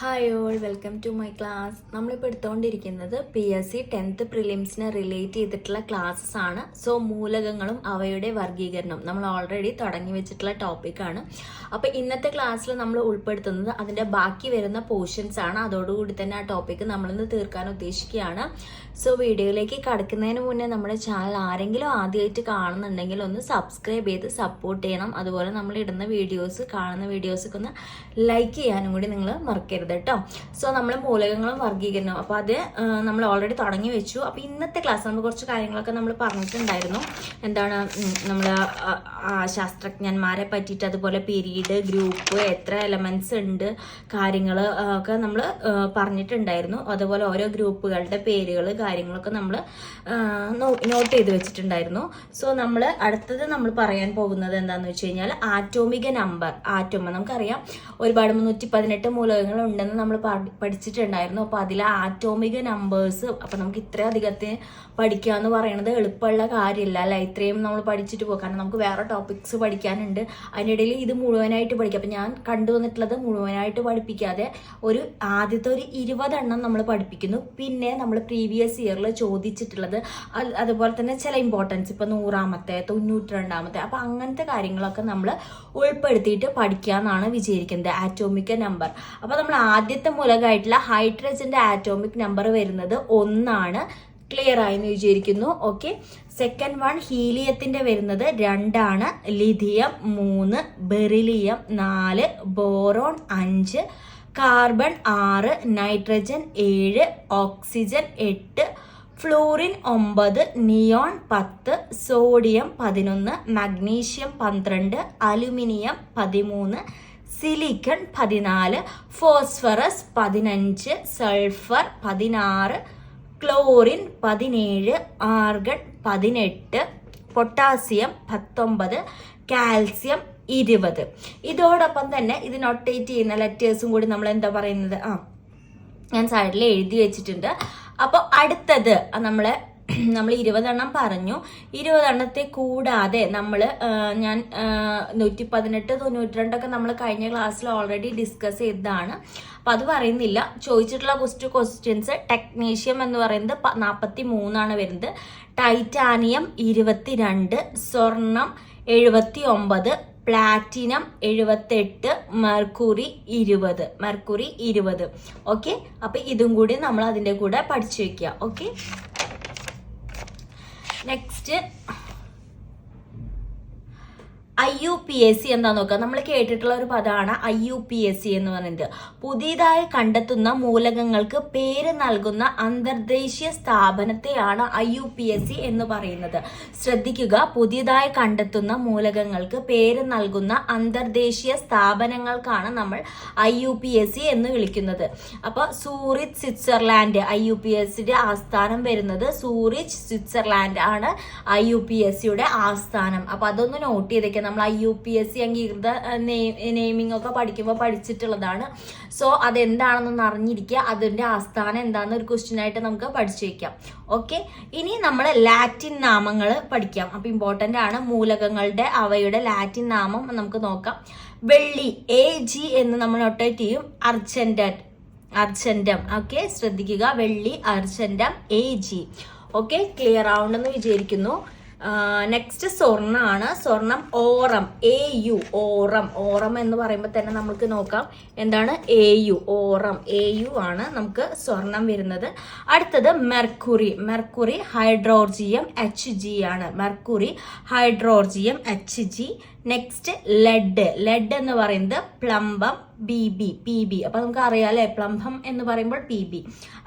Hi all, welcome to my class. നമ്മളിപ്പോൾ എടുത്തുകൊണ്ടിരിക്കുന്നത് PSC 10th പ്രിലിംസിനെ റിലേറ്റ് ചെയ്തിട്ടുള്ള ക്ലാസ്സസ് ആണ്. സോ മൂലകങ്ങളും അവയുടെ വർഗീകരണവും നമ്മൾ ഓൾറെഡി തുടങ്ങി വെച്ചിട്ടുള്ള ടോപ്പിക്കാണ്. അപ്പോൾ ഇന്നത്തെ ക്ലാസ്സിൽ നമ്മൾ ഉൾപ്പെടുത്തുന്നത് അതിൻ്റെ ബാക്കി വരുന്ന പോർഷൻസ് ആണ്. അതോടുകൂടി തന്നെ ആ ടോപ്പിക്ക് നമ്മളിന്ന് തീർക്കാൻ ഉദ്ദേശിക്കുകയാണ്. സോ വീഡിയോയിലേക്ക് കടക്കുന്നതിന് മുന്നേ നമ്മുടെ ചാനൽ ആരെങ്കിലും ആദ്യമായിട്ട് കാണുന്നുണ്ടെങ്കിൽ ഒന്ന് സബ്സ്ക്രൈബ് ചെയ്ത് സപ്പോർട്ട് ചെയ്യണം. അതുപോലെ നമ്മൾ ഇടുന്ന കാണുന്ന വീഡിയോസൊക്കെ ഒന്ന് ലൈക്ക് ചെയ്യാനും കൂടി നിങ്ങൾ മറക്കരുത് കേട്ടോ. സോ നമ്മൾ മൂലകങ്ങളും വർഗീകരണവും അപ്പോൾ അത് നമ്മൾ ഓൾറെഡി തുടങ്ങി വെച്ചു. അപ്പോൾ ഇന്നത്തെ ക്ലാസ് നമ്മൾ കുറച്ച് കാര്യങ്ങളൊക്കെ നമ്മൾ പറഞ്ഞിട്ടുണ്ടായിരുന്നു. എന്താണ് നമ്മൾ ശാസ്ത്രജ്ഞന്മാരെ പറ്റിയിട്ട്, അതുപോലെ പീരീഡ്, ഗ്രൂപ്പ്, എത്ര എലമെന്റ്സ് ഉണ്ട്, കാര്യങ്ങൾ ഒക്കെ നമ്മൾ പറഞ്ഞിട്ടുണ്ടായിരുന്നു. അതുപോലെ ഓരോ ഗ്രൂപ്പുകളുടെ പേരുകൾ, കാര്യങ്ങളൊക്കെ നമ്മൾ നോട്ട് ചെയ്ത് വെച്ചിട്ടുണ്ടായിരുന്നു. സോ നമ്മൾ അടുത്തത് നമ്മൾ പറയാൻ പോകുന്നത് എന്താണെന്ന് വെച്ച് കഴിഞ്ഞാൽ ആറ്റോമിക നമ്പർ. ആറ്റോമ നമുക്കറിയാം ഒരുപാട് 318 മൂലകങ്ങൾ ഉണ്ടെന്ന് നമ്മൾ പഠിച്ചിട്ടുണ്ടായിരുന്നു. അപ്പോൾ അതിലെ ആറ്റോമിക നമ്പേഴ്സ്, അപ്പോൾ നമുക്ക് ഇത്രയും അധികത്തെ പഠിക്കുക എന്ന് പറയുന്നത് എളുപ്പമുള്ള കാര്യമില്ല അല്ല. ഇത്രയും നമ്മൾ പഠിച്ചിട്ട് പോകും, കാരണം നമുക്ക് വേറെ ടോപ്പിക്സ് പഠിക്കാനുണ്ട്. അതിനിടയിൽ ഇത് മുഴുവനായിട്ട് പഠിക്കാം. അപ്പം ഞാൻ കണ്ടുവന്നിട്ടുള്ളത് മുഴുവനായിട്ട് പഠിപ്പിക്കാതെ ആദ്യത്തെ ഒരു 20 എണ്ണം നമ്മൾ പഠിപ്പിക്കുന്നു. പിന്നെ നമ്മൾ പ്രീവിയസ് ഇയറിൽ ചോദിച്ചിട്ടുള്ളത്, അതുപോലെ തന്നെ ചില ഇമ്പോർട്ടൻസ്, ഇപ്പം 100-ാമത്തെ 92-ാമത്തെ, അപ്പം അങ്ങനത്തെ കാര്യങ്ങളൊക്കെ നമ്മൾ ഉൾപ്പെടുത്തിയിട്ട് പഠിക്കാമെന്നാണ് വിചാരിക്കുന്നത്. Atomic number. അപ്പോൾ നമ്മൾ ആദ്യത്തെ മൂലകമായിട്ടുള്ള ഹൈഡ്രജന്റെ ആറ്റോമിക് നമ്പർ വരുന്നത് 1 ആണ്. ക്ലിയർ ആയെന്ന് വിചാരിക്കുന്നു. ഓക്കെ. സെക്കൻഡ് വൺ ഹീലിയത്തിന്റെ വരുന്നത് 2 ആണ്. Lithium 3, beryllium 4, boron 5, carbon 6, nitrogen 7, oxygen 8, fluorine 9, neon 10, sodium 11, magnesium 12, aluminium 13, silicon 14, phosphorus 15, sulphur 16, chlorine 17, argon 18, potassium 19, calcium 20. ഇതോടൊപ്പം തന്നെ ഇത് നൊട്ടേറ്റ് ചെയ്യുന്ന ലെറ്റേഴ്സും കൂടി നമ്മൾ എന്താ പറയുന്നത്, ഞാൻ സൈഡിൽ എഴുതി വെച്ചിട്ടുണ്ട്. അപ്പോൾ അടുത്തത് നമ്മൾ 20 എണ്ണം പറഞ്ഞു. 20 എണ്ണത്തെ കൂടാതെ ഞാൻ 118, 92 നമ്മൾ കഴിഞ്ഞ ക്ലാസ്സിൽ ഓൾറെഡി ഡിസ്കസ് ചെയ്തതാണ്. അപ്പം അത് പറയുന്നില്ല. ചോദിച്ചിട്ടുള്ള ക്വസ്റ്റ്യൻസ്, ടെക്നീഷ്യം എന്ന് പറയുന്നത് 43 ആണ് വരുന്നത്, ടൈറ്റാനിയം 22, സ്വർണം 79, പ്ലാറ്റിനം 78, മെർക്കുറി 20. ഓക്കെ. അപ്പൊ ഇതും കൂടി നമ്മൾ അതിന്റെ കൂടെ പഠിച്ചു വെക്കുക. ഓക്കെ. നെക്സ്റ്റ് IUPAC എന്താ നോക്കാം. നമ്മൾ കേട്ടിട്ടുള്ള ഒരു പദമാണ് IUPAC എന്ന് പറയുന്നത്. പുതിയതായി കണ്ടെത്തുന്ന മൂലകങ്ങൾക്ക് പേര് നൽകുന്ന അന്തർദേശീയ സ്ഥാപനത്തെയാണ് IUPAC എന്ന് പറയുന്നത്. ശ്രദ്ധിക്കുക, പുതിയതായി കണ്ടെത്തുന്ന മൂലകങ്ങൾക്ക് പേര് നൽകുന്ന അന്തർദേശീയ സ്ഥാപനങ്ങൾക്കാണ് നമ്മൾ IUPAC എന്ന് വിളിക്കുന്നത്. അപ്പോൾ സൂറിച്ച്, സ്വിറ്റ്സർലാൻഡ്, IUPACയുടെ ആസ്ഥാനം വരുന്നത് സൂറിച്ച്, സ്വിറ്റ്സർലാൻഡ് ആണ് IUPACയുടെ ആസ്ഥാനം. അപ്പോൾ അതൊന്ന് നോട്ട് ചെയ്തേക്കാം. നമ്മൾ IUPAC അംഗീകൃത നെയിമിംഗ് ഒക്കെ പഠിക്കുമ്പോൾ പഠിച്ചിട്ടുള്ളതാണ്. സോ അതെന്താണെന്നൊന്ന് അറിഞ്ഞിരിക്കുക. അതിന്റെ ആസ്ഥാനം എന്താണെന്ന് ഒരു ക്വസ്റ്റ്യൻ ആയിട്ട് നമുക്ക് പഠിച്ചു വെക്കാം. ഓക്കെ. ഇനി നമ്മൾ ലാറ്റിൻ നാമങ്ങൾ പഠിക്കാം. അപ്പൊ ഇമ്പോർട്ടന്റ് ആണ്. മൂലകങ്ങളുടെ അവയുടെ ലാറ്റിൻ നാമം നമുക്ക് നോക്കാം. വെള്ളി AG എന്ന് നമ്മൾ നൊട്ടേറ്റ് ചെയ്യും. അർജന്റം. ഓക്കെ. ശ്രദ്ധിക്കുക, വെള്ളി, അർജന്റം, AG. ഓക്കെ. ക്ലിയർ ആവുണ്ടെന്ന് വിചാരിക്കുന്നു. നെക്സ്റ്റ് സ്വർണ്ണമാണ്. സ്വർണം ഓറം, AU. ഓറം എന്ന് പറയുമ്പോൾ തന്നെ നമുക്ക് നോക്കാം എന്താണ് AU. ഓറം, AU ആണ് നമുക്ക് സ്വർണം വരുന്നത്. അടുത്തത് മെർക്കുറി ഹൈഡ്രോർജിയം HG ആണ്. Mercury hydrargyrum HG. Next lead എന്ന് പറയുന്നത് പ്ലംബം PB. അപ്പൊ നമുക്ക് അറിയാം അല്ലെ, പ്ലംബം എന്ന് പറയുമ്പോൾ PB.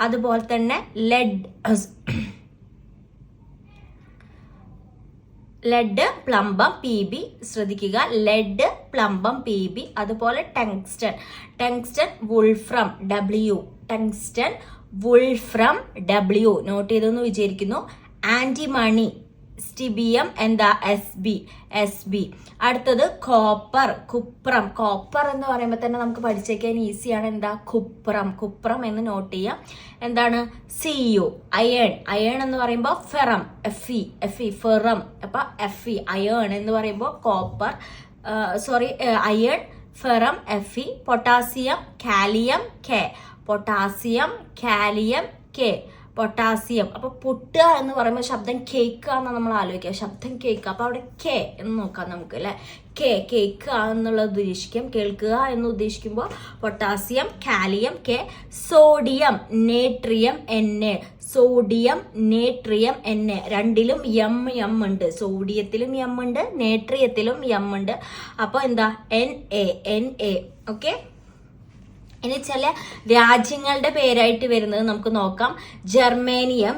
അതുപോലെ തന്നെ ലെഡ്, പ്ലംബം, PB. ശ്രദ്ധിക്കുക, ലെഡ്, പ്ലംബം, PB. അതുപോലെ ടങ്സ്റ്റൺ വോൾഫ്രം W. നോട്ട് ചെയ്തെന്ന് വിചാരിക്കുന്നു. ആന്റിമണി, സ്റ്റിബിയം എന്താ SB. അടുത്തത് കോപ്പർ എന്ന് പറയുമ്പോൾ തന്നെ നമുക്ക് പഠിച്ചേക്കാൻ ഈസിയാണ്. എന്താ കുപ്രം എന്ന് നോട്ട് ചെയ്യാം. എന്താണ് Cu. അയേൺ എന്ന് പറയുമ്പോൾ ഫെറം, ഫെറം. അപ്പൊ Fe. അയേൺ എന്ന് പറയുമ്പോൾ copper, iron, ferrum Fe, potassium kalium K, potassium kalium K, potassium. അപ്പൊ പൊട്ടുക എന്ന് പറയുമ്പോൾ ശബ്ദം കേൾക്കുക എന്നാണ് നമ്മൾ ആലോചിക്കുക, ശബ്ദം കേൾക്കുക. അപ്പൊ അവിടെ കെ എന്ന് നോക്കാം നമുക്ക് അല്ലെ. കേൾക്കുക എന്നുള്ളത് ഉദ്ദേശിക്കും, കേൾക്കുക എന്ന് ഉദ്ദേശിക്കുമ്പോൾ potassium kalium K, sodium natrium Na, sodium natrium Na, രണ്ടിലും എം ഉണ്ട്, സോഡിയത്തിലും എം ഉണ്ട്, നേട്രിയത്തിലും എം ഉണ്ട്. അപ്പോൾ എന്താ Na. ഓക്കെ. ഇനി ചില രാജ്യങ്ങളുടെ പേരായിട്ട് വരുന്നത് നമുക്ക് നോക്കാം. ജർമേനിയം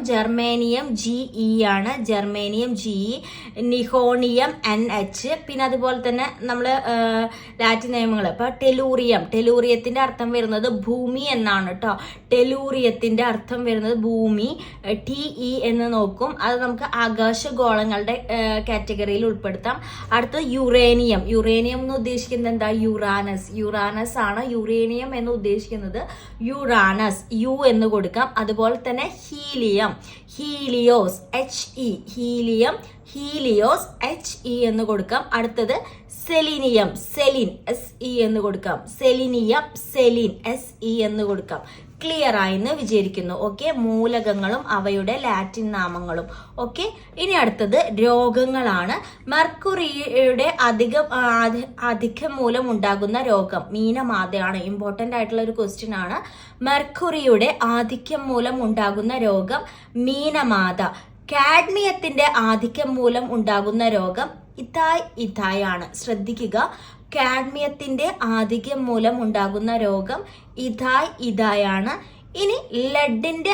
GE ആണ്, ജർമേനിയം GE. Nihonium NH. പിന്നെ അതുപോലെ തന്നെ നമ്മൾ ലാറ്റിൻ നിയമങ്ങൾ. ഇപ്പൊ ടെലൂറിയത്തിന്റെ അർത്ഥം വരുന്നത് ഭൂമി എന്നാണ് കേട്ടോ. ടെലൂറിയത്തിന്റെ അർത്ഥം വരുന്നത് ഭൂമി, TE എന്ന് നോക്കും. അത് നമുക്ക് ആകാശഗോളങ്ങളുടെ കാറ്റഗറിയിൽ ഉൾപ്പെടുത്താം. അടുത്തത് യുറേനിയം എന്ന് ഉദ്ദേശിക്കുന്നത് എന്താ? യുറാനസ് ആണ്. യുറേനിയം എന്ന് ഉദ്ദേശിക്കുന്നത് യുറാനസ്, യു എന്ന് കൊടുക്കാം. അതുപോലെ തന്നെ ഹീലിയോസ് HE എന്ന് കൊടുക്കാം. അടുത്തത് സെലിൻ SE എന്ന് കൊടുക്കാം. സെലിൻ SE എന്ന് കൊടുക്കാം. ക്ലിയർ ആയെന്ന് വിചാരിക്കുന്നു. ഓക്കെ, മൂലകങ്ങളും അവയുടെ ലാറ്റിൻ നാമങ്ങളും. ഓക്കെ, ഇനി അടുത്തത് രോഗങ്ങളാണ്. മെർക്കുറിയുടെ അധികം മൂലം ഉണ്ടാകുന്ന രോഗം മീനമാതയാണ്. ഇമ്പോർട്ടന്റ് ആയിട്ടുള്ള ഒരു ക്വസ്റ്റ്യൻ ആണ്. മെർക്കുറിയുടെ ആധിക്യം മൂലം ഉണ്ടാകുന്ന രോഗം മീനമാത. കാഡ്മിയത്തിന്റെ ആധിക്യം മൂലം ഉണ്ടാകുന്ന രോഗം ഇഥായ് ആണ്. ശ്രദ്ധിക്കുക, കാഡ്മിയത്തിന്റെ ആധിക്യം മൂലം ഉണ്ടാകുന്ന രോഗം ഇഥായ് ആണ്. ഇനി ലെഡിന്റെ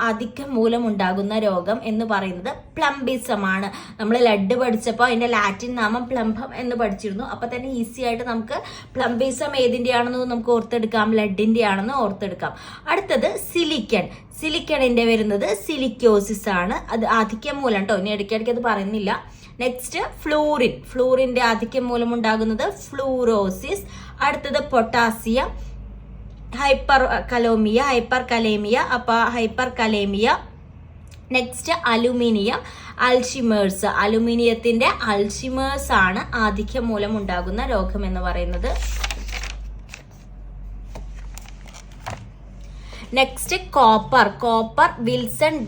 ആധിക്യം മൂലം ഉണ്ടാകുന്ന രോഗം എന്ന് പറയുന്നത് പ്ലംബിസമാണ്. നമ്മൾ ലെഡ് പഠിച്ചപ്പോൾ അതിന്റെ ലാറ്റിൻ നാമം പ്ലംബം എന്ന് പഠിച്ചിരുന്നു. അപ്പൊ തന്നെ ഈസി ആയിട്ട് നമുക്ക് പ്ലംബിസം ഏതിന്റെ ആണെന്ന് നമുക്ക് ഓർത്തെടുക്കാം, ലെഡിന്റെ ആണെന്ന് ഓർത്തെടുക്കാം. അടുത്തത് സിലിക്കണിന്റെ വരുന്നത് സിലിക്കോസിസ് ആണ്. അത് ആധിക്യം മൂലം കേട്ടോ, ഇനി ഇടയ്ക്കിടയ്ക്ക് അത് പറയുന്നില്ല. നെക്സ്റ്റ് ഫ്ലൂറിന്റെ ആധിക്യം മൂലം ഉണ്ടാകുന്നത് ഫ്ലൂറോസിസ്. അടുത്തത് potassium, hyperkalaemia. Next aluminium, അലുമിനിയത്തിന്റെ അൾഷിമേഴ്സ് ആണ് ആധിക്യം മൂലം ഉണ്ടാകുന്ന രോഗം എന്ന് പറയുന്നത്. Next copper Wilson's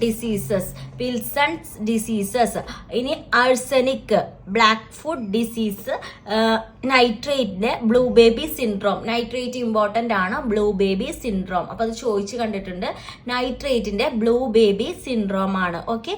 diseases. ഇനി ആഴ്സനിക്, ബ്ലാക്ക് ഫുഡ് ഡിസീസ്. നൈട്രേറ്റിന്റെ blue baby syndrome. Nitrate important ആണ്, ബ്ലൂ ബേബി സിൻഡ്രോം. അപ്പൊ അത് ചോദിച്ചു കണ്ടിട്ടുണ്ട്. നൈട്രേറ്റിന്റെ ബ്ലൂ ബേബി സിൻഡ്രോം ആണ്. ഓക്കെ,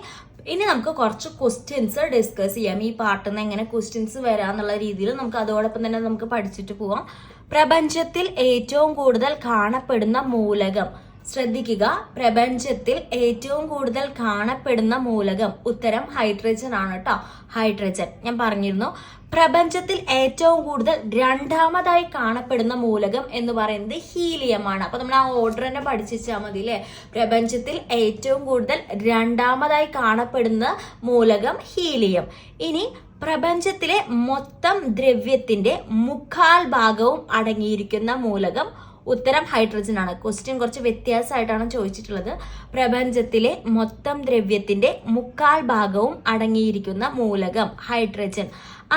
ഇനി നമുക്ക് കുറച്ച് ക്വസ്റ്റ്യൻസ് ഡിസ്കസ് ചെയ്യാം. ഈ പാർട്ടിൽ നിന്ന് എങ്ങനെ ക്വസ്റ്റ്യൻസ് വരാന്നുള്ള രീതിയിൽ നമുക്ക് അതോടൊപ്പം തന്നെ നമുക്ക് പഠിച്ചിട്ട് പോവാം. പ്രപഞ്ചത്തിൽ ഏറ്റവും കൂടുതൽ കാണപ്പെടുന്ന മൂലകം. ശ്രദ്ധിക്കുക, പ്രപഞ്ചത്തിൽ ഏറ്റവും കൂടുതൽ കാണപ്പെടുന്ന മൂലകം. ഉത്തരം ഹൈഡ്രജൻ ആണ് കേട്ടോ. ഹൈഡ്രജൻ ഞാൻ പറഞ്ഞിരുന്നു. പ്രപഞ്ചത്തിൽ ഏറ്റവും കൂടുതൽ രണ്ടാമതായി കാണപ്പെടുന്ന മൂലകം എന്ന് പറയുന്നത് ഹീലിയം ആണ്. അപ്പൊ നമ്മൾ ആ ഓർഡർ തന്നെ പഠിച്ചാൽ മതി അല്ലെ. പ്രപഞ്ചത്തിൽ ഏറ്റവും കൂടുതൽ രണ്ടാമതായി കാണപ്പെടുന്ന മൂലകം ഹീലിയം. ഇനി പ്രപഞ്ചത്തിലെ മൊത്തം ദ്രവ്യത്തിന്റെ 1/4 അടങ്ങിയിരിക്കുന്ന മൂലകം. ഉത്തരം ഹൈഡ്രജൻ ആണ്. ക്വസ്റ്റ്യൻ കുറച്ച് വ്യത്യാസമായിട്ടാണ് ചോദിച്ചിട്ടുള്ളത്. പ്രപഞ്ചത്തിലെ മൊത്തം ദ്രവ്യത്തിന്റെ 1/4 അടങ്ങിയിരിക്കുന്ന മൂലകം ഹൈഡ്രജൻ.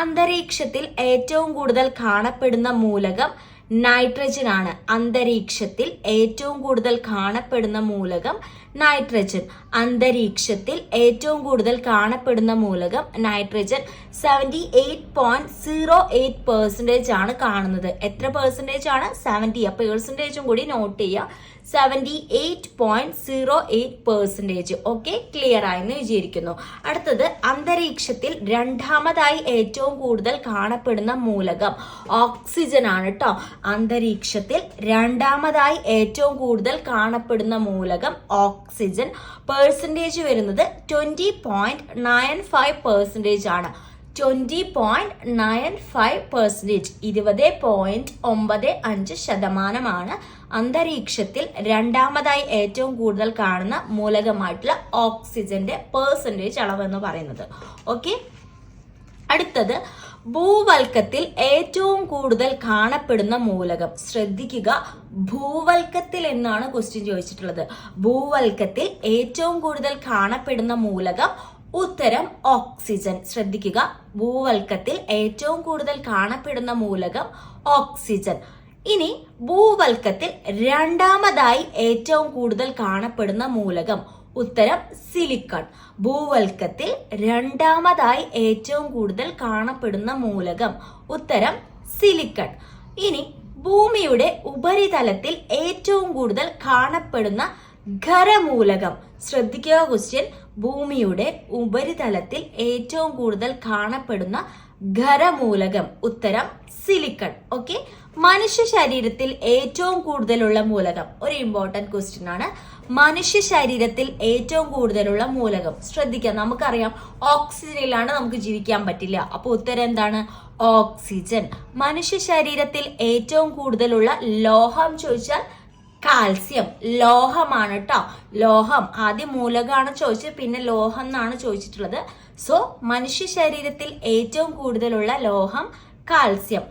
അന്തരീക്ഷത്തിൽ ഏറ്റവും കൂടുതൽ കാണപ്പെടുന്ന മൂലകം നൈട്രജൻ ആണ്. അന്തരീക്ഷത്തിൽ ഏറ്റവും കൂടുതൽ കാണപ്പെടുന്ന മൂലകം നൈട്രജൻ. അന്തരീക്ഷത്തിൽ ഏറ്റവും കൂടുതൽ കാണപ്പെടുന്ന മൂലകം നൈട്രജൻ. 78.08% ആണ് കാണുന്നത്. എത്ര പെർസെന്റേജ് ആണ്? 70. അപ്പൊ പെർസെന്റേജും കൂടി നോട്ട് ചെയ്യുക. 78.08%. ഓക്കെ, ക്ലിയർ ആയെന്ന് വിചാരിക്കുന്നു. അടുത്തത് അന്തരീക്ഷത്തിൽ രണ്ടാമതായി ഏറ്റവും കൂടുതൽ കാണപ്പെടുന്ന മൂലകം ഓക്സിജൻ ആണ് കേട്ടോ. അന്തരീക്ഷത്തിൽ രണ്ടാമതായി ഏറ്റവും കൂടുതൽ കാണപ്പെടുന്ന മൂലകം ഓക്സിജൻ. പെർസെന്റേജ് വരുന്നത് 20.95% ആണ്. 20.95%, 20.95% അന്തരീക്ഷത്തിൽ രണ്ടാമതായി ഏറ്റവും കൂടുതൽ കാണുന്ന മൂലകമായിട്ടുള്ള ഓക്സിജന്റെ പെർസെന്റേജ് അളവെന്ന് പറയുന്നത്. ഓക്കെ, അടുത്തത് ഭൂവൽക്കത്തിൽ ഏറ്റവും കൂടുതൽ കാണപ്പെടുന്ന മൂലകം. ശ്രദ്ധിക്കുക, ഭൂവൽക്കത്തിൽ എന്നാണ് ക്വസ്റ്റ്യൻ ചോദിച്ചിട്ടുള്ളത്. ഭൂവൽക്കത്തിൽ ഏറ്റവും കൂടുതൽ കാണപ്പെടുന്ന മൂലകം ഉത്തരം ഓക്സിജൻ. ശ്രദ്ധിക്കുക, ഭൂവൽക്കത്തിൽ ഏറ്റവും കൂടുതൽ കാണപ്പെടുന്ന മൂലകം ഓക്സിജൻ. ഇനി ഭൂവൽക്കത്തിൽ രണ്ടാമതായി ഏറ്റവും കൂടുതൽ കാണപ്പെടുന്ന മൂലകം, ഉത്തരം സിലിക്കൺ. ഭൂവൽക്കത്തിൽ രണ്ടാമതായി ഏറ്റവും കൂടുതൽ കാണപ്പെടുന്ന മൂലകം, ഉത്തരം സിലിക്കൺ. ഇനി ഭൂമിയുടെ ഉപരിതലത്തിൽ ഏറ്റവും കൂടുതൽ കാണപ്പെടുന്ന ഖരമൂലകം. ശ്രദ്ധിക്കുക ക്വസ്റ്റ്യൻ, ഭൂമിയുടെ ഉപരിതലത്തിൽ ഏറ്റവും കൂടുതൽ കാണപ്പെടുന്ന ഖരമൂലകം, ഉത്തരം സിലിക്കൺ. ഓക്കെ, മനുഷ്യ ശരീരത്തിൽ ഏറ്റവും കൂടുതലുള്ള മൂലകം. ഒരു ഇമ്പോർട്ടന്റ് ക്വസ്റ്റ്യൻ ആണ്. മനുഷ്യ ശരീരത്തിൽ ഏറ്റവും കൂടുതലുള്ള മൂലകം. ശ്രദ്ധിക്കാം, നമുക്കറിയാം ഓക്സിജനിലാണ് നമുക്ക് ജീവിക്കാൻ പറ്റില്ല. അപ്പൊ ഉത്തരം എന്താണ്? ഓക്സിജൻ. മനുഷ്യ ശരീരത്തിൽ ഏറ്റവും കൂടുതലുള്ള ലോഹം ചോദിച്ചാൽ കാൽസ്യം. ലോഹമാണ് കേട്ടോ. ലോഹം ആദ്യം മൂലകമാണ് ചോദിച്ചത്, പിന്നെ ലോഹം എന്നാണ് ചോദിച്ചിട്ടുള്ളത്. സോ മനുഷ്യ ശരീരത്തിൽ ഏറ്റവും കൂടുതലുള്ള ലോഹം കാൽസ്യം.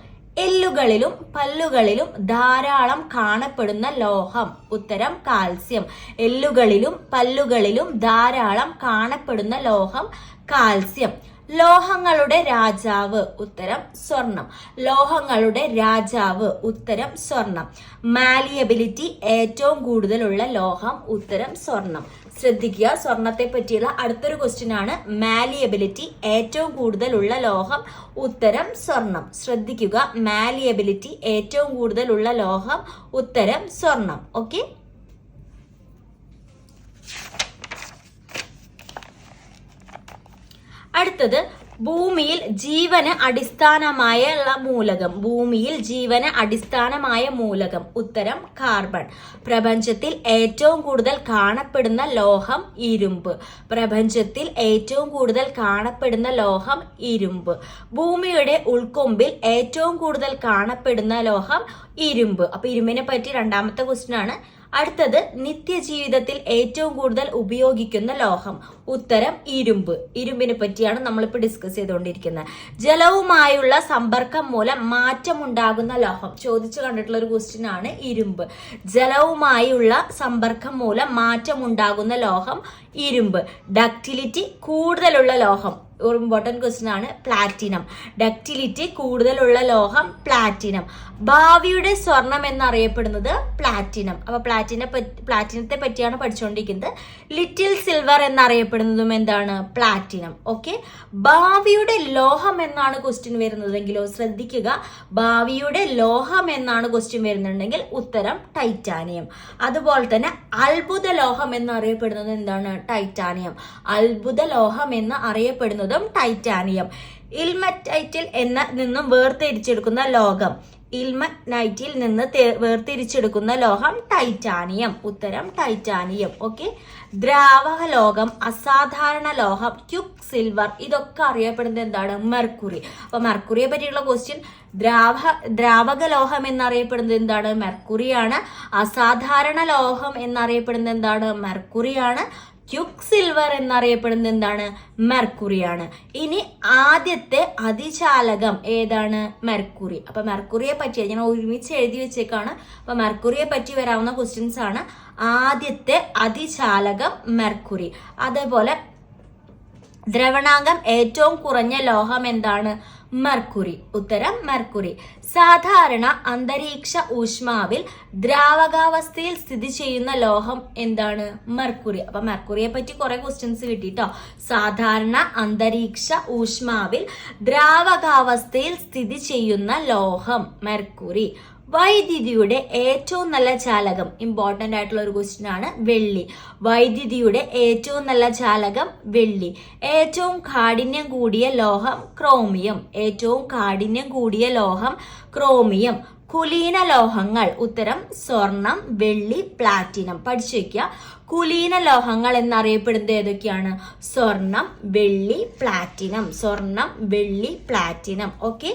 എല്ലുകളിലും പല്ലുകളിലും ധാരാളം കാണപ്പെടുന്ന ലോഹം, ഉത്തരം കാൽസ്യം. എല്ലുകളിലും പല്ലുകളിലും ധാരാളം കാണപ്പെടുന്ന ലോഹം കാൽസ്യം. ലോഹങ്ങളുടെ രാജാവ്, ഉത്തരം സ്വർണം. ലോഹങ്ങളുടെ രാജാവ്, ഉത്തരം സ്വർണം. മാലിയബിലിറ്റി ഏറ്റവും കൂടുതലുള്ള ലോഹം, ഉത്തരം സ്വർണം. ശ്രദ്ധിക്കുക, സ്വർണത്തെ പറ്റിയുള്ള അടുത്തൊരു ക്വസ്റ്റ്യൻ ആണ്. മാലിയബിലിറ്റി ഏറ്റവും കൂടുതലുള്ള ലോഹം, ഉത്തരം സ്വർണം. ശ്രദ്ധിക്കുക, മാലിയബിലിറ്റി ഏറ്റവും കൂടുതലുള്ള ലോഹം, ഉത്തരം സ്വർണം. ഓക്കെ, അടുത്തത് ഭൂമിയിൽ ജീവന് അടിസ്ഥാനമായ മൂലകം. ഭൂമിയിൽ ജീവന് അടിസ്ഥാനമായ മൂലകം, ഉത്തരം കാർബൺ. പ്രപഞ്ചത്തിൽ ഏറ്റവും കൂടുതൽ കാണപ്പെടുന്ന ലോഹം ഇരുമ്പ്. പ്രപഞ്ചത്തിൽ ഏറ്റവും കൂടുതൽ കാണപ്പെടുന്ന ലോഹം ഇരുമ്പ്. ഭൂമിയുടെ ഉൾക്കൊമ്പിൽ ഏറ്റവും കൂടുതൽ കാണപ്പെടുന്ന ലോഹം ഇരുമ്പ്. അപ്പൊ ഇരുമ്പിനെ പറ്റി രണ്ടാമത്തെ ക്വസ്റ്റ്യൻ ആണ്. അടുത്തത് നിത്യജീവിതത്തിൽ ഏറ്റവും കൂടുതൽ ഉപയോഗിക്കുന്ന ലോഹം, ഉത്തരം ഇരുമ്പ്. ഇരുമ്പിനെ പറ്റിയാണ് നമ്മളിപ്പോൾ ഡിസ്കസ് ചെയ്തുകൊണ്ടിരിക്കുന്നത്. ജലവുമായുള്ള സമ്പർക്കം മൂലം മാറ്റമുണ്ടാകുന്ന ലോഹം ചോദിച്ചു കണ്ടിട്ടുള്ള ഒരു ക്വസ്റ്റ്യൻ ആണ് ഇരുമ്പ്. ജലവുമായുള്ള സമ്പർക്കം മൂലം മാറ്റമുണ്ടാകുന്ന ലോഹം ഇരുമ്പ്. ഡക്റ്റിലിറ്റി കൂടുതലുള്ള ലോഹം, ഒരു ഇമ്പോർട്ടന്റ് ക്വസ്റ്റ്യൻ ആണ്, പ്ലാറ്റിനം. ഡക്റ്റിലിറ്റി കൂടുതലുള്ള ലോഹം പ്ലാറ്റിനം. ഭാവിയുടെ സ്വർണം എന്നറിയപ്പെടുന്നത് പ്ലാറ്റിനം. അപ്പൊ പ്ലാറ്റിനത്തെ പറ്റിയാണ് പഠിച്ചുകൊണ്ടിരിക്കുന്നത്. ലിറ്റിൽ സിൽവർ എന്നറിയപ്പെടുന്നതും എന്താണ്? പ്ലാറ്റിനം. ഓക്കെ, ഭാവിയുടെ ലോഹം എന്നാണ് ക്വസ്റ്റ്യൻ വരുന്നതെങ്കിലോ ശ്രദ്ധിക്കുക, ഭാവിയുടെ ലോഹം എന്നാണ് ക്വസ്റ്റ്യൻ വരുന്നുണ്ടെങ്കിൽ ഉത്തരം ടൈറ്റാനിയം. അതുപോലെ തന്നെ അത്ഭുത ലോഹം എന്നറിയപ്പെടുന്നത് എന്താണ്? ടൈറ്റാനിയം. അത്ഭുത ലോഹം എന്ന് അറിയപ്പെടുന്നതും ടൈറ്റാനിയം. ഇൽമറ്റൈറ്റിൽ നിന്നും വേർതിരിച്ചെടുക്കുന്ന ലോകം, ഇൽമനൈറ്റിൽ നിന്ന് വേർതിരിച്ചെടുക്കുന്ന ലോഹം ടൈറ്റാനിയം, ഉത്തരം ടൈറ്റാനിയം. ഓക്കെ, ദ്രാവക ലോകം, അസാധാരണ ലോഹം, ക്യുക്ക് സിൽവർ, ഇതൊക്കെ അറിയപ്പെടുന്നത് എന്താണ്? മെർക്കുറി. അപ്പൊ മെർക്കുറിയെ പറ്റിയുള്ള ക്വസ്റ്റ്യൻ, ദ്രാവക ലോഹം എന്നറിയപ്പെടുന്നത് എന്താണ്? മെർക്കുറിയാണ്. അസാധാരണ ലോഹം എന്നറിയപ്പെടുന്നത് എന്താണ്? മെർക്കുറിയാണ്. ക്യുക്ക് സിൽവർ എന്നറിയപ്പെടുന്നത് എന്താണ്? മെർക്കുറിയാണ്. ഇനി ആദ്യത്തെ അതിചാലകം ഏതാണ്? മെർക്കുറി. അപ്പൊ മെർക്കുറിയെ പറ്റി ഞാൻ ഒരുമിച്ച് എഴുതി വെച്ചേക്കാണ്. അപ്പൊ മെർക്കുറിയെ പറ്റി വരാവുന്ന ക്വസ്റ്റ്യൻസ് ആണ്. ആദ്യത്തെ അതിചാലകം മെർക്കുറി. അതേപോലെ ദ്രവണാങ്കം ഏറ്റവും കുറഞ്ഞ ലോഹം എന്താണ്? മെർക്കുറി, ഉത്തരം മെർക്കുറി. സാധാരണ അന്തരീക്ഷ ഊഷ്മാവിൽ ദ്രാവകാവസ്ഥയിൽ സ്ഥിതി ചെയ്യുന്ന ലോഹം എന്താണ്? മെർക്കുറി. അപ്പൊ മെർക്കുറിയെ പറ്റി കുറെ ക്വസ്റ്റ്യൻസ് കിട്ടിട്ടോ. സാധാരണ അന്തരീക്ഷ ഊഷ്മാവിൽ ദ്രാവകാവസ്ഥയിൽ സ്ഥിതി ചെയ്യുന്ന ലോഹം മെർക്കുറി. വൈദ്യുതിയുടെ ഏറ്റവും നല്ല ചാലകം, ഇമ്പോർട്ടന്റ് ആയിട്ടുള്ള ഒരു ക്വസ്റ്റ്യൻ ആണ്, വെള്ളി. വൈദ്യുതിയുടെ ഏറ്റവും നല്ല ചാലകം വെള്ളി. ഏറ്റവും കാഠിന്യം കൂടിയ ലോഹം ക്രോമിയം. ഏറ്റവും കാഠിന്യം കൂടിയ ലോഹം ക്രോമിയം. കുലീന ലോഹങ്ങൾ, ഉത്തരം സ്വർണം, വെള്ളി, പ്ലാറ്റിനം. പഠിച്ചു വെക്കുക. കുലീന ലോഹങ്ങൾ എന്നറിയപ്പെടുന്നത് ഏതൊക്കെയാണ്? സ്വർണം, വെള്ളി, പ്ലാറ്റിനം. സ്വർണം, വെള്ളി, പ്ലാറ്റിനം. ഓക്കെ,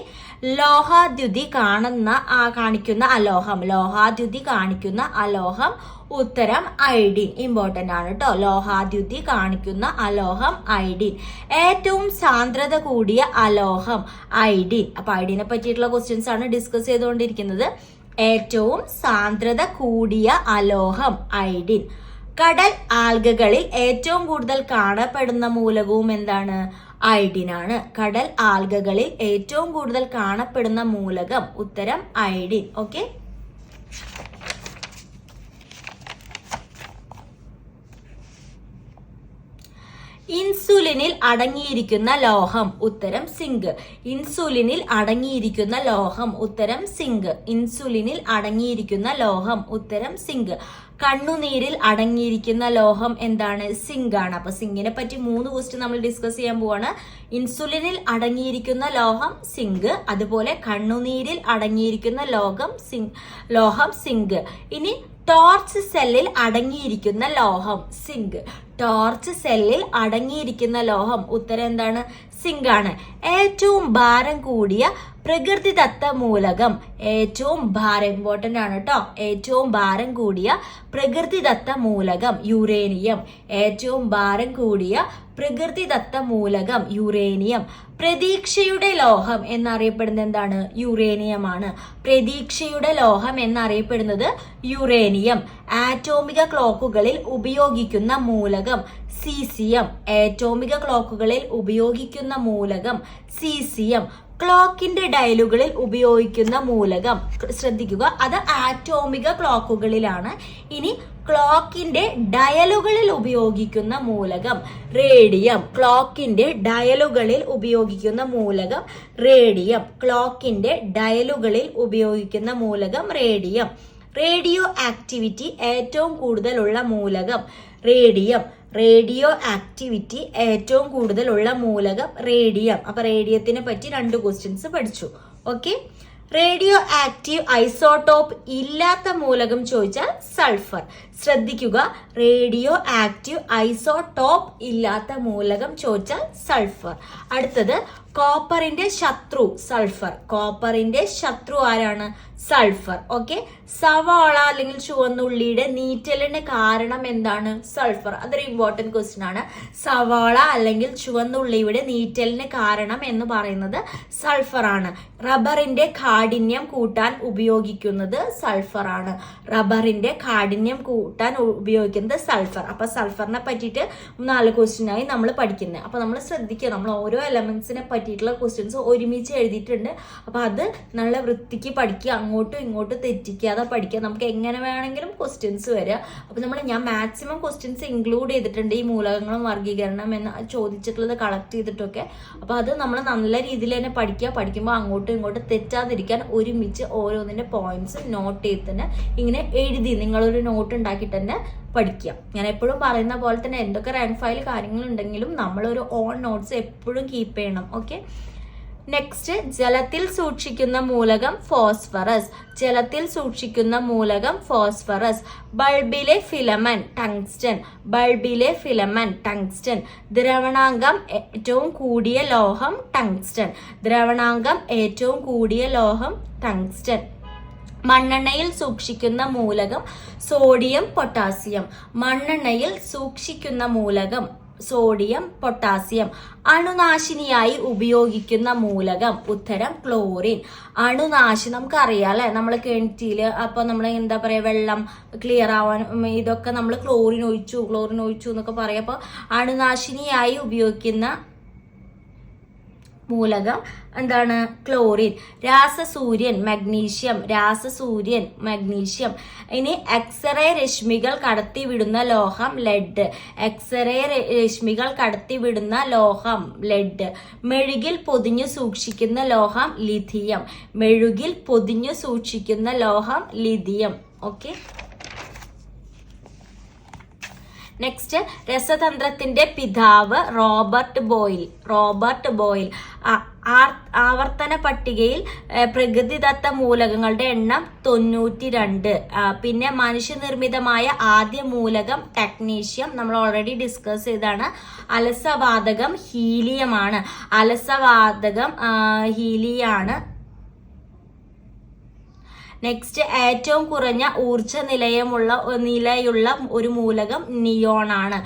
ലോഹാദ്യുതി കാണിക്കുന്ന അലോഹം. ലോഹാദ്യുതി കാണിക്കുന്ന അലോഹം, ഉത്തരം അയഡിൻ. ഇമ്പോർട്ടന്റ് ആണ് കേട്ടോ. ലോഹാദ്യുതി കാണിക്കുന്ന അലോഹം അയഡിൻ. ഏറ്റവും സാന്ദ്രത കൂടിയ അലോഹം അയഡിൻ. അപ്പൊ അയഡിനെ പറ്റിയിട്ടുള്ള ക്വസ്റ്റ്യൻസ് ആണ് ഡിസ്കസ് ചെയ്തുകൊണ്ടിരിക്കുന്നത്. ഏറ്റവും സാന്ദ്രത കൂടിയ അലോഹം അയഡിൻ. കടൽ ആൽഗകളിൽ ഏറ്റവും കൂടുതൽ കാണപ്പെടുന്ന മൂലകവും എന്താണ്? അയഡിൻ ആണ്. കടൽ ആൽഗകളിൽ ഏറ്റവും കൂടുതൽ കാണപ്പെടുന്ന മൂലകം ഉത്തരം അയഡിൻ. ഓക്കെ, ഇൻസുലിനിൽ അടങ്ങിയിരിക്കുന്ന ലോഹം ഉത്തരം സിങ്ക്. ഇൻസുലിനിൽ അടങ്ങിയിരിക്കുന്ന ലോഹം ഉത്തരം സിങ്ക്. ഇൻസുലിനിൽ അടങ്ങിയിരിക്കുന്ന ലോഹം ഉത്തരം സിങ്ക്. കണ്ണുനീരിൽ അടങ്ങിയിരിക്കുന്ന ലോഹം എന്താണ്? സിങ്ക് ആണ്. അപ്പൊ സിങ്കിനെ പറ്റി 3 ക്വസ്റ്റ്യൻ നമ്മൾ ഡിസ്കസ് ചെയ്യാൻ പോവാണ്. ഇൻസുലിനിൽ അടങ്ങിയിരിക്കുന്ന ലോഹം സിങ്ക്, അതുപോലെ കണ്ണുനീരിൽ അടങ്ങിയിരിക്കുന്ന ലോഹം സിങ്ക്. ഇനി ടോർച്ച് സെല്ലിൽ അടങ്ങിയിരിക്കുന്ന ലോഹം സിങ്ക്. ടോർച്ച് സെല്ലിൽ അടങ്ങിയിരിക്കുന്ന ലോഹം ഉത്തരം എന്താണ്? സിങ്ക് ആണ്. ഏറ്റവും ഭാരം കൂടിയ പ്രകൃതിദത്ത മൂലകം, ഏറ്റവും ഭാരം ഇമ്പോർട്ടന്റ് ആണ് കേട്ടോ, ഏറ്റവും ഭാരം കൂടിയ പ്രകൃതിദത്ത മൂലകം യുറേനിയം. ഏറ്റവും ഭാരം കൂടിയ പ്രകൃതിദത്ത മൂലകം യുറേനിയം. പ്രതീക്ഷയുടെ ലോഹം എന്നറിയപ്പെടുന്നത് എന്താണ്? യുറേനിയം ആണ്. പ്രതീക്ഷയുടെ ലോഹം എന്നറിയപ്പെടുന്നത് യുറേനിയം. ആറ്റോമിക ക്ലോക്കുകളിൽ ഉപയോഗിക്കുന്ന മൂലകം സീസിയം. ആറ്റോമിക ക്ലോക്കുകളിൽ ഉപയോഗിക്കുന്ന മൂലകം സീസിയം. ക്ലോക്കിന്റെ ഡയലുകളിൽ ഉപയോഗിക്കുന്ന മൂലകം, ശ്രദ്ധിക്കുക, അത് ആറ്റോമിക ക്ലോക്കുകളിലാണ്. ഇനി ക്ലോക്കിന്റെ ഡയലുകളിൽ ഉപയോഗിക്കുന്ന മൂലകം റേഡിയം. ക്ലോക്കിന്റെ ഡയലുകളിൽ ഉപയോഗിക്കുന്ന മൂലകം റേഡിയം. ക്ലോക്കിന്റെ ഡയലുകളിൽ ഉപയോഗിക്കുന്ന മൂലകം റേഡിയം. റേഡിയോ ആക്ടിവിറ്റി ഏറ്റവും കൂടുതലുള്ള മൂലകം റേഡിയം. റേഡിയോ ആക്ടിവിറ്റി ഏറ്റവും കൂടുതലുള്ള മൂലകം റേഡിയം. അപ്പൊ റേഡിയത്തിനെ പറ്റി 2 ക്വസ്റ്റ്യൻസ് പഠിച്ചു. ഓക്കെ, റേഡിയോ ആക്റ്റീവ് ഐസോട്ടോപ്പ് ഇല്ലാത്ത മൂലകം ചോദിച്ചാൽ സൾഫർ. ശ്രദ്ധിക്കുക, റേഡിയോ ആക്റ്റീവ് ഐസോട്ടോപ്പ് ഇല്ലാത്ത മൂലകം ചോദിച്ചാൽ സൾഫർ. അടുത്തത് കോപ്പറിന്റെ ശത്രു സൾഫർ. കോപ്പറിന്റെ ശത്രു ആരാണ്? സൾഫർ. ഓക്കെ, സവാള അല്ലെങ്കിൽ ചുവന്നുള്ളിയുടെ നീറ്റലിന് കാരണം എന്താണ്? സൾഫർ. അതൊരു ഇമ്പോർട്ടന്റ് ക്വസ്റ്റ്യൻ ആണ്. സവാള അല്ലെങ്കിൽ ചുവന്നുള്ളിയുടെ നീറ്റലിന് കാരണം എന്ന് പറയുന്നത് സൾഫർ ആണ്. റബ്ബറിന്റെ കാഠിന്യം കൂട്ടാൻ ഉപയോഗിക്കുന്നത് സൾഫർ ആണ്. റബ്ബറിന്റെ കാഠിന്യം കൂട്ടാൻ ഉപയോഗിക്കുന്നത് സൾഫർ. അപ്പൊ സൾഫറിനെ പറ്റിയിട്ട് 4 ക്വസ്റ്റ്യൻ ആയി നമ്മൾ പഠിക്കുന്നത്. അപ്പൊ നമ്മൾ ശ്രദ്ധിക്കുക, നമ്മൾ ഓരോ എലമെന്റ്സിനെ പറ്റിയിട്ടുള്ള ക്വസ്റ്റ്യൻസ് ഒരുമിച്ച് എഴുതിയിട്ടുണ്ട്. അപ്പൊ അത് നല്ല വൃത്തിക്ക് പഠിക്കുക, അങ്ങോട്ടും ഇങ്ങോട്ടും തെറ്റിക്കാതെ പഠിക്കുക. നമുക്ക് എങ്ങനെ വേണമെങ്കിലും ക്വസ്റ്റ്യൻസ് വരിക. അപ്പൊ ഞാൻ മാക്സിമം ക്വസ്റ്റ്യൻസ് ഇൻക്ലൂഡ് ചെയ്തിട്ടുണ്ട്, ഈ മൂലകങ്ങളും വർഗീകരണം എന്ന് ചോദിച്ചിട്ടുള്ളത് കളക്ട് ചെയ്തിട്ടൊക്കെ. അപ്പൊ അത് നമ്മൾ നല്ല രീതിയിൽ തന്നെ പഠിക്കുക. പഠിക്കുമ്പോൾ അങ്ങോട്ടും ഇങ്ങോട്ടും തെറ്റാതിരിക്കാൻ ഒരുമിച്ച് ഓരോന്നിന്റെ പോയിന്റ്സ് നോട്ട് ചെയ്ത് തന്നെ ഇങ്ങനെ എഴുതി നിങ്ങളൊരു നോട്ട് ഉണ്ടാക്കിയിട്ട് തന്നെ പഠിക്കുക. ഞാൻ എപ്പോഴും പറയുന്ന പോലെ തന്നെ എന്തൊക്കെ റാങ്ക് ഫയൽ കാര്യങ്ങളുണ്ടെങ്കിലും നമ്മളൊരു ഓൺ നോട്ട്സ് എപ്പോഴും കീപ്പ് ചെയ്യണം. ഓക്കെ, നെക്സ്റ്റ്, ജലത്തിൽ സൂക്ഷിക്കുന്ന മൂലകം ഫോസ്ഫറസ്. ജലത്തിൽ സൂക്ഷിക്കുന്ന മൂലകം ഫോസ്ഫറസ്. ബൾബിലെ ഫിലമെന്റ് ടങ്സ്റ്റൻ. ബൾബിലെ ഫിലമെന്റ് ടങ്സ്റ്റൻ. ദ്രവണാങ്കം ഏറ്റവും കൂടിയ ലോഹം ടങ്സ്റ്റൻ. ദ്രവണാങ്കം ഏറ്റവും കൂടിയ ലോഹം ടങ്സ്റ്റൻ. മണ്ണെണ്ണയിൽ സൂക്ഷിക്കുന്ന മൂലകം സോഡിയം പൊട്ടാസ്യം. മണ്ണെണ്ണയിൽ സൂക്ഷിക്കുന്ന മൂലകം സോഡിയം പൊട്ടാസ്യം. അണുനാശിനിയായി ഉപയോഗിക്കുന്ന മൂലകം ഉത്തരം ക്ലോറിൻ. അണുനാശി നമുക്കറിയാം അല്ലെ, നമ്മൾ കിണറ്റില് അപ്പൊ നമ്മൾ എന്താ പറയാ, വെള്ളം ക്ലിയർ ആവാൻ ഇതൊക്കെ നമ്മൾ ക്ലോറിൻ ഒഴിച്ചു എന്നൊക്കെ പറയാം. അപ്പൊ അണുനാശിനിയായി ഉപയോഗിക്കുന്ന മൂലകം എന്താണ്? ക്ലോറിൻ. രാസസൂര്യൻ മാഗ്നീഷ്യം. രാസസൂര്യൻ മാഗ്നീഷ്യം. ഇനി എക്സ്റേ രശ്മികൾ കടത്തിവിടുന്ന ലോഹം ലെഡ്. എക്സ്റേ രശ്മികൾ കടത്തിവിടുന്ന ലോഹം ലെഡ്. മെഴുകിൽ പൊതിഞ്ഞു സൂക്ഷിക്കുന്ന ലോഹം ലിഥിയം. മെഴുകിൽ പൊതിഞ്ഞു സൂക്ഷിക്കുന്ന ലോഹം ലിഥിയം. ഓക്കെ, നെക്സ്റ്റ്, രസതന്ത്രത്തിന്റെ പിതാവ് റോബർട്ട് ബോയിൽ. Robert Boyle. ആവർത്തന പട്ടികയിൽ പ്രകൃതിദത്ത മൂലകങ്ങളുടെ എണ്ണം 92. പിന്നെ മനുഷ്യനിർമ്മിതമായ ആദ്യ മൂലകം ടെക്നീഷ്യം, നമ്മൾ ഓൾറെഡി ഡിസ്കസ് ചെയ്താണ്. അലസവാതകം ഹീലിയമാണ്. അലസവാതകം ഹീലിയാണ്. നെക്സ്റ്റ്, ഏറ്റവും കുറഞ്ഞ ഊർജ നിലയുള്ള ഒരു മൂലകം നിയോൺ ആണ്.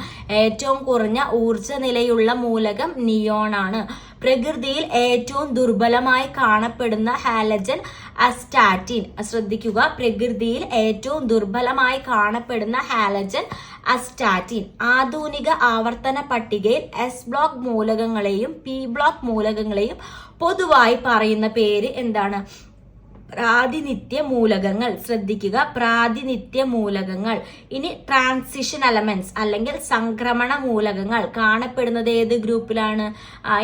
ഏറ്റവും കുറഞ്ഞ ഊർജ നിലയുള്ള മൂലകം നിയോൺ ആണ്. പ്രകൃതിയിൽ ഏറ്റവും ദുർബലമായി കാണപ്പെടുന്ന ഹാലജൻ അസ്റ്റാറ്റിൻ. ശ്രദ്ധിക്കുക, പ്രകൃതിയിൽ ഏറ്റവും ദുർബലമായി കാണപ്പെടുന്ന ഹാലജൻ അസ്റ്റാറ്റിൻ. ആധുനിക ആവർത്തന പട്ടികയിൽ എസ് ബ്ലോക്ക് മൂലകങ്ങളെയും പി ബ്ലോക്ക് മൂലകങ്ങളെയും പൊതുവായി പറയുന്ന പേര് എന്താണ്? പ്രാതിനിധ്യ മൂലകങ്ങൾ. ശ്രദ്ധിക്കുക, പ്രാതിനിധ്യ മൂലകങ്ങൾ. ഇനി ട്രാൻസിഷൻ എലമെന്റ്സ് അല്ലെങ്കിൽ സംക്രമണ മൂലകങ്ങൾ കാണപ്പെടുന്നത് ഏത് ഗ്രൂപ്പിലാണ്?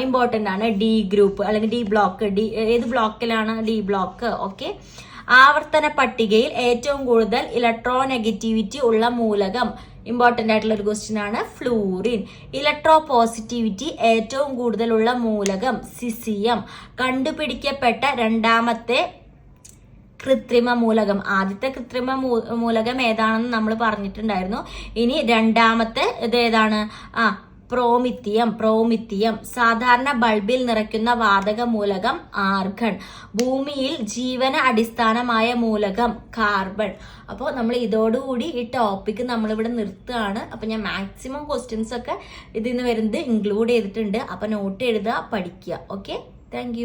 ഇമ്പോർട്ടന്റ് ആണ്, ഡി ഗ്രൂപ്പ് അല്ലെങ്കിൽ ഡി ബ്ലോക്ക്. ഏത് ബ്ലോക്കിലാണ്? D block. ഓക്കെ. ആവർത്തന പട്ടികയിൽ ഏറ്റവും കൂടുതൽ ഇലക്ട്രോനെഗറ്റിവിറ്റി ഉള്ള മൂലകം, ഇമ്പോർട്ടന്റ് ആയിട്ടുള്ള ഒരു ക്വസ്റ്റ്യൻ ആണ്, ഫ്ലൂറിൻ. ഇലക്ട്രോ പോസിറ്റിവിറ്റി ഏറ്റവും കൂടുതലുള്ള മൂലകം സിസിയം. കണ്ടുപിടിക്കപ്പെട്ട രണ്ടാമത്തെ കൃത്രിമ മൂലകം. ആദ്യത്തെ കൃത്രിമ മൂലകം ഏതാണെന്ന് നമ്മൾ പറഞ്ഞിട്ടുണ്ടായിരുന്നു. ഇനി രണ്ടാമത്തെ ഇത് ഏതാണ്? പ്രോമിത്തിയം. സാധാരണ ബൾബിൽ നിറയ്ക്കുന്ന വാതക മൂലകം ആർഗൺ. ഭൂമിയിൽ ജീവന അടിസ്ഥാനമായ മൂലകം കാർബൺ. അപ്പോൾ നമ്മൾ ഇതോടുകൂടി ഈ ടോപ്പിക്ക് നമ്മളിവിടെ നിർത്തുകയാണ്. അപ്പോൾ ഞാൻ മാക്സിമം ക്വസ്റ്റ്യൻസ് ഒക്കെ ഇതിൽ നിന്ന് വരുന്നത് ഇൻക്ലൂഡ് ചെയ്തിട്ടുണ്ട്. അപ്പോൾ നോട്ട് എഴുതുക, പഠിക്കുക. Okay, thank